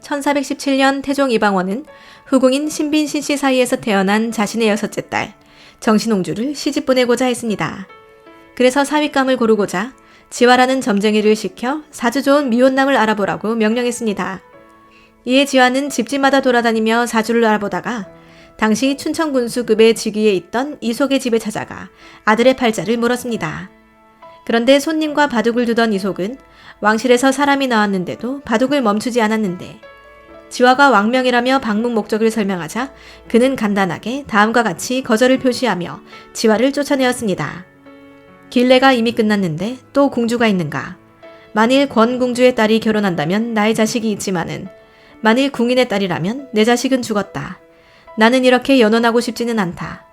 1417년 태종 이방원은 후궁인 신빈 신씨 사이에서 태어난 자신의 여섯째 딸 정신홍주를 시집 보내고자 했습니다. 그래서 사윗감을 고르고자 지화라는 점쟁이를 시켜 사주 좋은 미혼남을 알아보라고 명령했습니다. 이에 지화는 집집마다 돌아다니며 사주를 알아보다가 당시 춘천군수급의 직위에 있던 이속의 집에 찾아가 아들의 팔자를 물었습니다. 그런데 손님과 바둑을 두던 이속은 왕실에서 사람이 나왔는데도 바둑을 멈추지 않았는데 지화가 왕명이라며 방문 목적을 설명하자 그는 간단하게 다음과 같이 거절을 표시하며 지화를 쫓아내었습니다. 길래가 이미 끝났는데 또 공주가 있는가? 만일 권공주의 딸이 결혼한다면 나의 자식이 있지만은 만일 궁인의 딸이라면 내 자식은 죽었다. 나는 이렇게 연혼하고 싶지는 않다.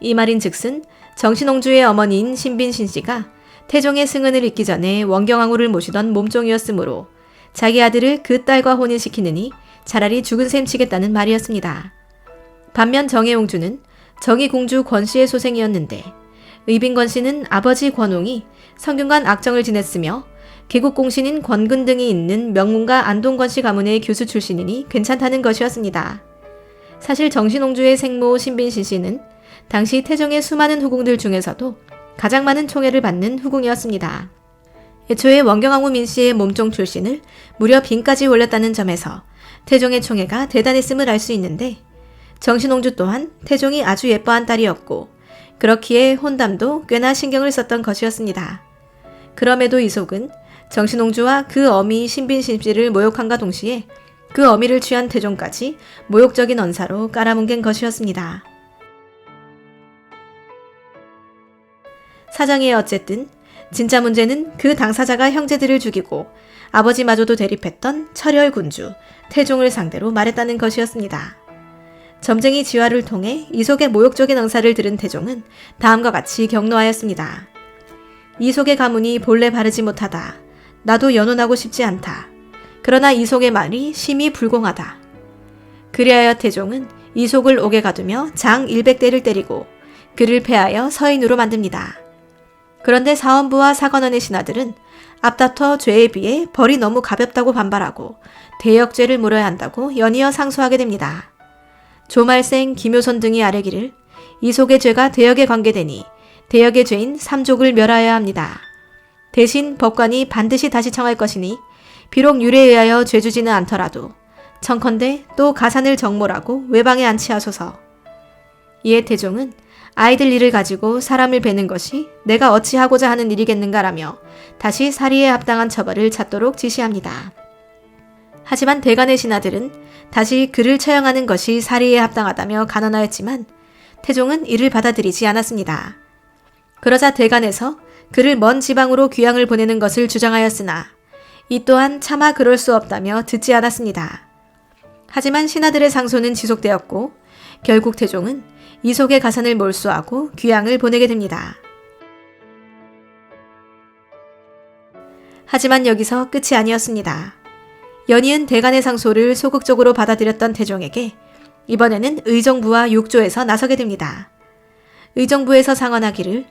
이 말인즉슨 정신홍주의 어머니인 신빈 신씨가 태종의 승은을 잇기 전에 원경왕후를 모시던 몸종이었으므로 자기 아들을 그 딸과 혼인시키느니 차라리 죽은 셈 치겠다는 말이었습니다. 반면 정혜옹주는 정의공주 권씨의 소생이었는데 의빈권 씨는 아버지 권홍이 성균관 악정을 지냈으며 개국공신인 권근 등이 있는 명문가 안동권 씨 가문의 교수 출신이니 괜찮다는 것이었습니다. 사실 정신홍주의 생모 신빈신 씨는 당시 태종의 수많은 후궁들 중에서도 가장 많은 총애를 받는 후궁이었습니다. 애초에 원경왕후 민씨의 몸종 출신을 무려 빈까지 올렸다는 점에서 태종의 총애가 대단했음을 알 수 있는데 정신홍주 또한 태종이 아주 예뻐한 딸이었고 그렇기에 혼담도 꽤나 신경을 썼던 것이었습니다. 그럼에도 이속은 정신홍주와 그 어미 신빈신 씨를 모욕함과 동시에 그 어미를 취한 태종까지 모욕적인 언사로 깔아뭉갠 것이었습니다. 사정이 어쨌든 진짜 문제는 그 당사자가 형제들을 죽이고 아버지마저도 대립했던 철혈군주 태종을 상대로 말했다는 것이었습니다. 점쟁이 지화를 통해 이속의 모욕적인 언사를 들은 태종은 다음과 같이 격노하였습니다. 이속의 가문이 본래 바르지 못하다. 나도 연혼하고 싶지 않다. 그러나 이속의 말이 심히 불공하다. 그리하여 태종은 이속을 옥에 가두며 장 100대를 때리고 그를 폐하여 서인으로 만듭니다. 그런데 사원부와 사관원의 신하들은 앞다퉈 죄에 비해 벌이 너무 가볍다고 반발하고 대역죄를 물어야 한다고 연이어 상소하게 됩니다. 조말생, 김효선 등이 아뢰기를 이속의 죄가 대역에 관계되니 대역의 죄인 삼족을 멸하여야 합니다. 대신 법관이 반드시 다시 청할 것이니 비록 율에 의하여 죄주지는 않더라도 청컨대 또 가산을 정몰하고 외방에 안치하소서. 이에 태종은 아이들 일을 가지고 사람을 베는 것이 내가 어찌하고자 하는 일이겠는가라며 다시 사리에 합당한 처벌을 찾도록 지시합니다. 하지만 대간의 신하들은 다시 그를 처형하는 것이 사리에 합당하다며 간언하였지만 태종은 이를 받아들이지 않았습니다. 그러자 대간에서 그를 먼 지방으로 귀양을 보내는 것을 주장하였으나 이 또한 차마 그럴 수 없다며 듣지 않았습니다. 하지만 신하들의 상소는 지속되었고 결국 태종은 이속의 가산을 몰수하고 귀양을 보내게 됩니다. 하지만 여기서 끝이 아니었습니다. 연이은 대간의 상소를 소극적으로 받아들였던 태종에게 이번에는 의정부와 육조에서 나서게 됩니다. 의정부에서 상언하기를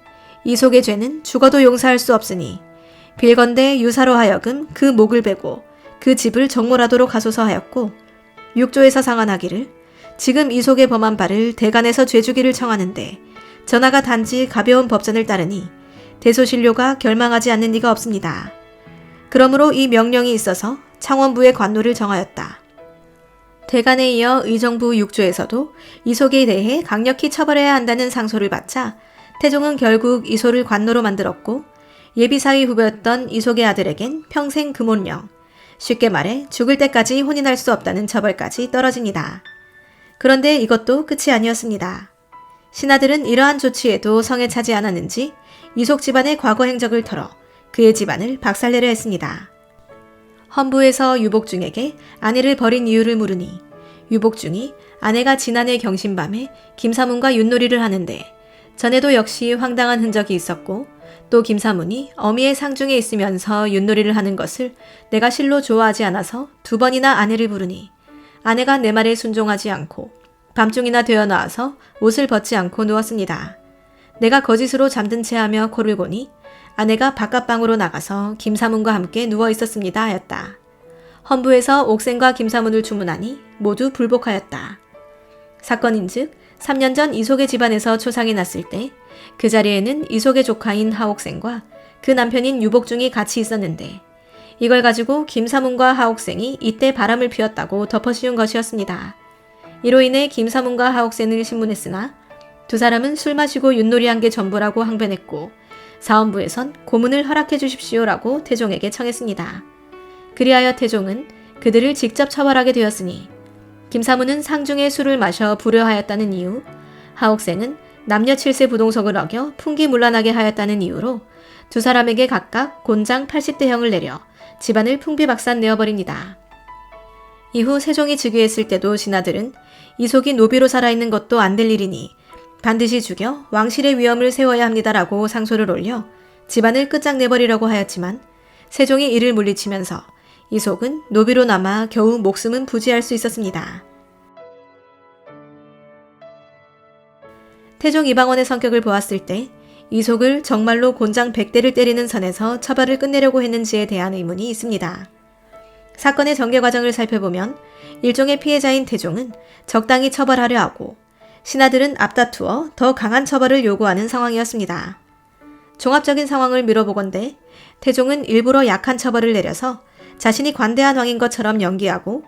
이속의 죄는 죽어도 용서할 수 없으니 빌건대 유사로 하여금 그 목을 베고 그 집을 정몰하도록 하소서 하였고 육조에서 상언하기를 지금 이속의 범한 바를 대간에서 죄주기를 청하는데 전하가 단지 가벼운 법전을 따르니 대소신료가 결망하지 않는 리가 없습니다. 그러므로 이 명령이 있어서 창원부의 관노를 정하였다. 대간에 이어 의정부 육조에서도 이속에 대해 강력히 처벌해야 한다는 상소를 받자 태종은 결국 이속을 관노로 만들었고 예비사위 후보였던 이속의 아들에겐 평생 금혼령, 쉽게 말해 죽을 때까지 혼인할 수 없다는 처벌까지 떨어집니다. 그런데 이것도 끝이 아니었습니다. 신하들은 이러한 조치에도 성에 차지 않았는지 이속 집안의 과거 행적을 털어 그의 집안을 박살내려 했습니다. 헌부에서 유복중에게 아내를 버린 이유를 물으니 유복중이 아내가 지난해 경신밤에 김사문과 윷놀이를 하는데 전에도 역시 황당한 흔적이 있었고 또 김사문이 어미의 상중에 있으면서 윷놀이를 하는 것을 내가 실로 좋아하지 않아서 2번이나 아내를 부르니 아내가 내 말에 순종하지 않고 밤중이나 되어 나와서 옷을 벗지 않고 누웠습니다. 내가 거짓으로 잠든 채 하며 코를 고니 아내가 바깥방으로 나가서 김사문과 함께 누워 있었습니다 하였다. 헌부에서 옥생과 김사문을 주문하니 모두 불복하였다. 사건인즉 3년 전 이속의 집안에서 초상이 났을 때 그 자리에는 이속의 조카인 하옥생과 그 남편인 유복중이 같이 있었는데 이걸 가지고 김사문과 하옥생이 이때 바람을 피웠다고 덮어씌운 것이었습니다. 이로 인해 김사문과 하옥생을 신문했으나 두 사람은 술 마시고 윷놀이한 게 전부라고 항변했고 사헌부에선 고문을 허락해 주십시오라고 태종에게 청했습니다. 그리하여 태종은 그들을 직접 처벌하게 되었으니 김사문은 상중에 술을 마셔 불효하였다는 이유, 하옥생은 남녀 7세 부동석을 어겨 풍기문란하게 하였다는 이유로 두 사람에게 각각 곤장 80대형을 내려 집안을 풍비박산 내어버립니다. 이후 세종이 즉위했을 때도 신하들은 이속이 노비로 살아있는 것도 안 될 일이니 반드시 죽여 왕실의 위엄을 세워야 합니다라고 상소를 올려 집안을 끝장내버리려고 하였지만 세종이 이를 물리치면서 이속은 노비로 남아 겨우 목숨은 부지할 수 있었습니다. 태종 이방원의 성격을 보았을 때 이속을 정말로 곤장 100대를 때리는 선에서 처벌을 끝내려고 했는지에 대한 의문이 있습니다. 사건의 전개 과정을 살펴보면 일종의 피해자인 태종은 적당히 처벌하려 하고 신하들은 앞다투어 더 강한 처벌을 요구하는 상황이었습니다. 종합적인 상황을 미뤄보건대 태종은 일부러 약한 처벌을 내려서 자신이 관대한 왕인 것처럼 연기하고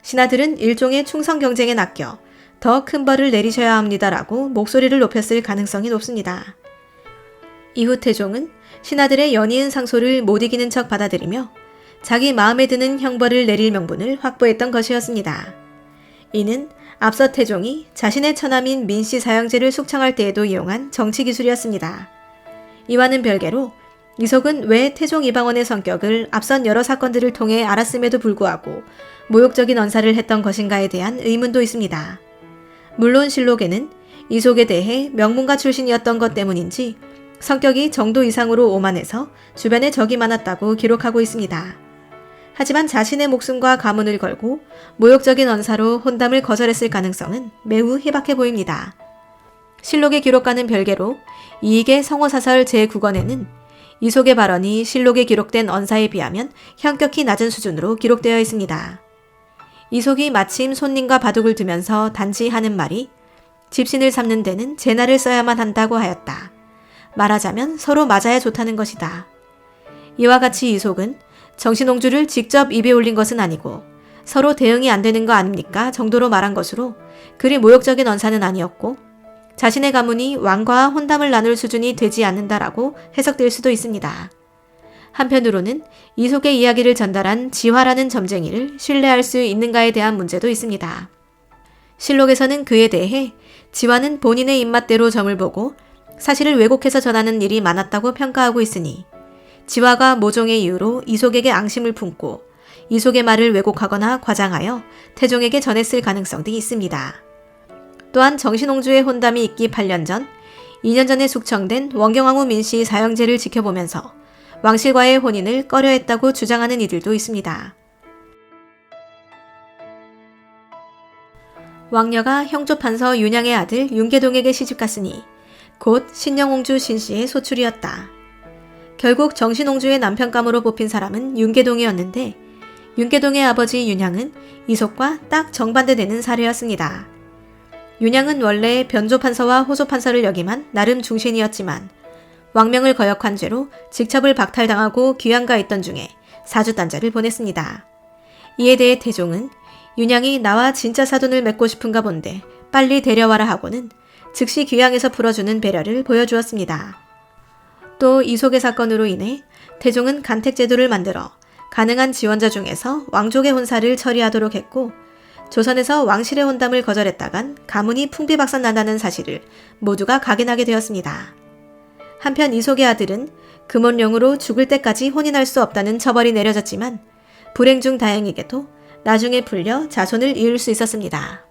신하들은 일종의 충성 경쟁에 낚여 더 큰 벌을 내리셔야 합니다라고 목소리를 높였을 가능성이 높습니다. 이후 태종은 신하들의 연이은 상소를 못 이기는 척 받아들이며 자기 마음에 드는 형벌을 내릴 명분을 확보했던 것이었습니다. 이는 앞서 태종이 자신의 처남인 민씨 사형제를 숙청할 때에도 이용한 정치기술이었습니다. 이와는 별개로 이속은 왜 태종 이방원의 성격을 앞선 여러 사건들을 통해 알았음에도 불구하고 모욕적인 언사를 했던 것인가에 대한 의문도 있습니다. 물론 실록에는 이속에 대해 명문가 출신이었던 것 때문인지 성격이 정도 이상으로 오만해서 주변에 적이 많았다고 기록하고 있습니다. 하지만 자신의 목숨과 가문을 걸고 모욕적인 언사로 혼담을 거절했을 가능성은 매우 희박해 보입니다. 실록의 기록과는 별개로 이익의 성호사설 제9권에는 이속의 발언이 실록에 기록된 언사에 비하면 현격히 낮은 수준으로 기록되어 있습니다. 이속이 마침 손님과 바둑을 두면서 단지 하는 말이 집신을 삼는 데는 제나를 써야만 한다고 하였다. 말하자면 서로 맞아야 좋다는 것이다. 이와 같이 이속은 정신옹주를 직접 입에 올린 것은 아니고 서로 대응이 안 되는 거 아닙니까 정도로 말한 것으로 그리 모욕적인 언사는 아니었고 자신의 가문이 왕과 혼담을 나눌 수준이 되지 않는다라고 해석될 수도 있습니다. 한편으로는 이속의 이야기를 전달한 지화라는 점쟁이를 신뢰할 수 있는가에 대한 문제도 있습니다. 실록에서는 그에 대해 지화는 본인의 입맛대로 점을 보고 사실을 왜곡해서 전하는 일이 많았다고 평가하고 있으니 지화가 모종의 이유로 이속에게 앙심을 품고 이속의 말을 왜곡하거나 과장하여 태종에게 전했을 가능성도 있습니다. 또한 정신옹주의 혼담이 있기 8년 전, 2년 전에 숙청된 원경왕후 민씨 사형제를 지켜보면서 왕실과의 혼인을 꺼려했다고 주장하는 이들도 있습니다. 왕녀가 형조판서 윤양의 아들 윤계동에게 시집갔으니 곧 신영옹주 신씨의 소출이었다. 결국 정신옹주의 남편감으로 뽑힌 사람은 윤계동이었는데 윤계동의 아버지 윤양은 이속과 딱 정반대되는 사례였습니다. 윤양은 원래 변조판서와 호조판서를 역임한 나름 중신이었지만 왕명을 거역한 죄로 직첩을 박탈당하고 귀양가 있던 중에 사주단자를 보냈습니다. 이에 대해 태종은 윤양이 나와 진짜 사돈을 맺고 싶은가 본데 빨리 데려와라 하고는 즉시 귀양에서 풀어주는 배려를 보여주었습니다. 또 이속의 사건으로 인해 태종은 간택제도를 만들어 가능한 지원자 중에서 왕족의 혼사를 처리하도록 했고 조선에서 왕실의 혼담을 거절했다간 가문이 풍비박산 난다는 사실을 모두가 각인하게 되었습니다. 한편 이속의 아들은 금혼령으로 죽을 때까지 혼인할 수 없다는 처벌이 내려졌지만 불행 중 다행이게도 나중에 풀려 자손을 이을 수 있었습니다.